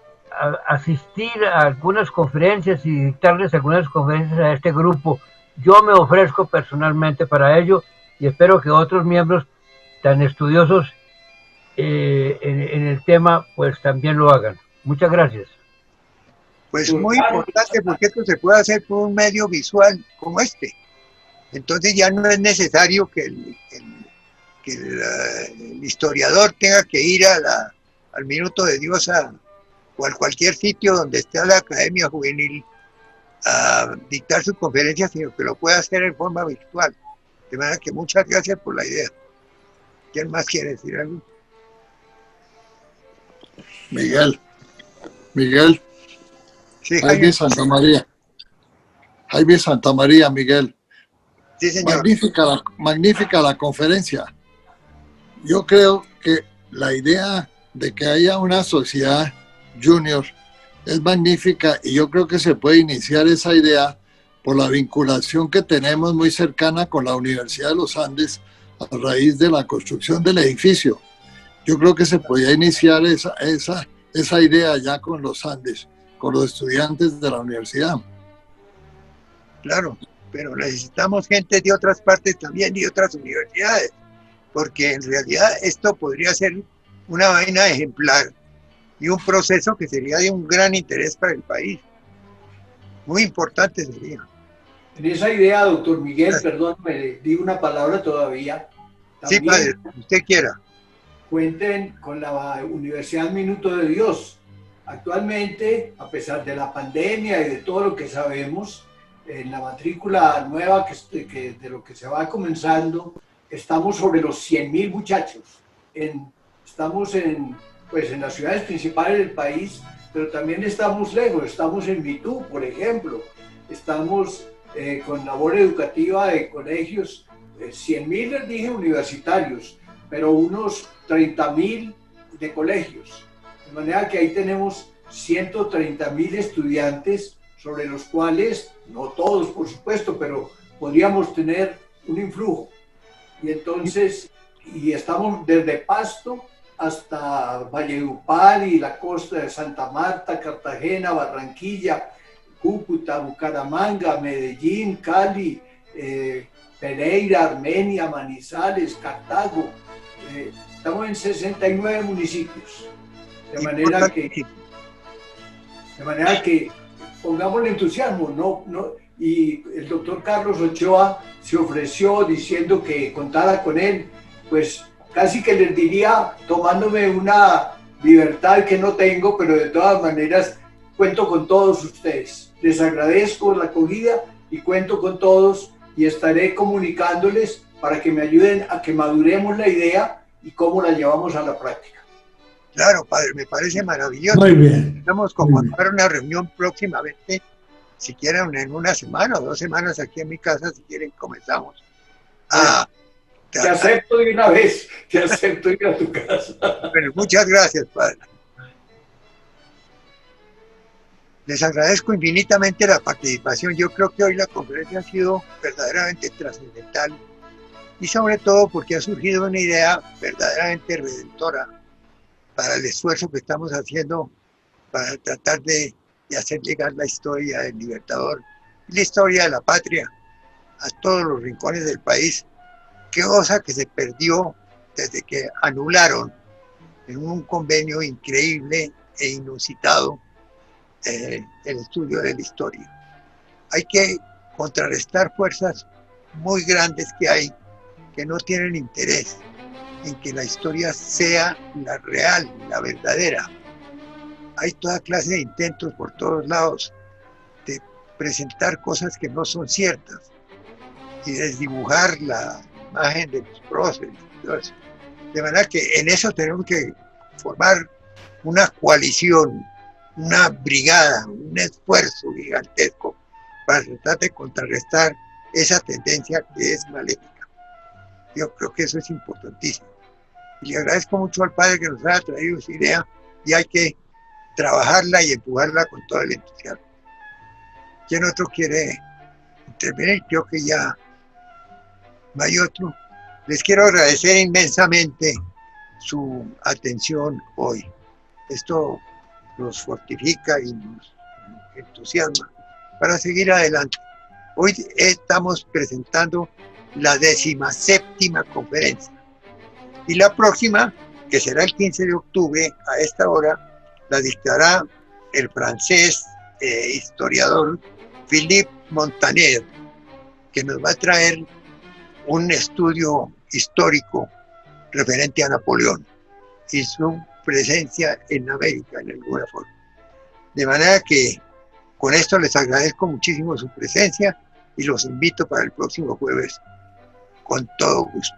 Speaker 8: asistir a algunas conferencias y dictarles algunas conferencias a este grupo. Yo me ofrezco personalmente para ello y espero que otros miembros tan estudiosos en el tema pues también lo hagan. Muchas gracias.
Speaker 1: Pues muy importante, porque esto se puede hacer por un medio visual como este. Entonces ya no es necesario que el historiador tenga que ir al minuto de Dios a o a cualquier sitio donde esté la Academia Juvenil a dictar su conferencia, sino que lo pueda hacer en forma virtual. De manera que muchas gracias por la idea. ¿Quién más quiere decir algo?
Speaker 12: Miguel.
Speaker 1: Sí,
Speaker 12: Jaime Santa María. Jaime Santa María, Miguel.
Speaker 1: Sí, señor.
Speaker 12: Magnífica la conferencia. Yo creo que la idea de que haya una sociedad junior es magnífica y yo creo que se puede iniciar esa idea por la vinculación que tenemos muy cercana con la Universidad de los Andes a raíz de la construcción del edificio. Yo creo que se podía iniciar esa idea ya con los Andes, con los estudiantes de la universidad.
Speaker 1: Claro, pero necesitamos gente de otras partes también y de otras universidades, porque en realidad esto podría ser una vaina ejemplar y un proceso que sería de un gran interés para el país. Muy importante sería.
Speaker 4: En esa idea, doctor Miguel, perdón, me di una palabra todavía.
Speaker 1: Sí, padre, usted quiera.
Speaker 4: Cuenten con la Universidad Minuto de Dios. Actualmente, a pesar de la pandemia y de todo lo que sabemos, en la matrícula nueva que de lo que se va comenzando, estamos sobre los 100.000 muchachos. Estamos en las ciudades principales del país, pero también estamos lejos. Estamos en Mitú, por ejemplo. Estamos con labor educativa de colegios, 100.000 les dije universitarios, pero unos 30.000 de colegios. De manera que ahí tenemos 130.000 estudiantes sobre los cuales, no todos por supuesto, pero podríamos tener un influjo. Y entonces, estamos desde Pasto hasta Valledupar y la costa de Santa Marta, Cartagena, Barranquilla, Cúcuta, Bucaramanga, Medellín, Cali, Pereira, Armenia, Manizales, Cartago. Estamos en 69 municipios. De manera que pongamos el entusiasmo, y el doctor Carlos Ochoa se ofreció diciendo que contara con él, pues casi que les diría, tomándome una libertad que no tengo, pero de todas maneras cuento con todos ustedes. Les agradezco la acogida y cuento con todos y estaré comunicándoles para que me ayuden a que maduremos la idea y cómo la llevamos a la práctica.
Speaker 1: Claro, padre, me parece maravilloso.
Speaker 13: Muy bien.
Speaker 1: Estamos convocar una reunión próximamente, si quieren en una semana o 2 semanas aquí en mi casa, si quieren comenzamos.
Speaker 4: Te acepto de una vez, te acepto ir a tu casa.
Speaker 1: Bueno, muchas gracias, padre. Les agradezco infinitamente la participación. Yo creo que hoy la conferencia ha sido verdaderamente trascendental y sobre todo porque ha surgido una idea verdaderamente redentora para el esfuerzo que estamos haciendo para tratar de hacer llegar la historia del Libertador, la historia de la patria a todos los rincones del país. Qué cosa que se perdió desde que anularon en un convenio increíble e inusitado el estudio de la historia. Hay que contrarrestar fuerzas muy grandes que hay que no tienen interés en que la historia sea la real, la verdadera. Hay toda clase de intentos por todos lados de presentar cosas que no son ciertas y desdibujar la imagen de los próceres. De manera que en eso tenemos que formar una coalición, una brigada, un esfuerzo gigantesco para tratar de contrarrestar esa tendencia que es maléfica. Yo creo que eso es importantísimo. Y le agradezco mucho al padre que nos haya traído esa idea y hay que trabajarla y empujarla con todo el entusiasmo. ¿Quién otro quiere intervenir? Creo que ya no hay otro. Les quiero agradecer inmensamente su atención hoy. Esto nos fortifica y nos entusiasma para seguir adelante. Hoy estamos presentando la 17ª conferencia y la próxima, que será el 15 de octubre a esta hora, la dictará el francés historiador Philippe Montaner, que nos va a traer un estudio histórico referente a Napoleón y su presencia en América en alguna forma. De manera que con esto les agradezco muchísimo su presencia y los invito para el próximo jueves con todo gusto.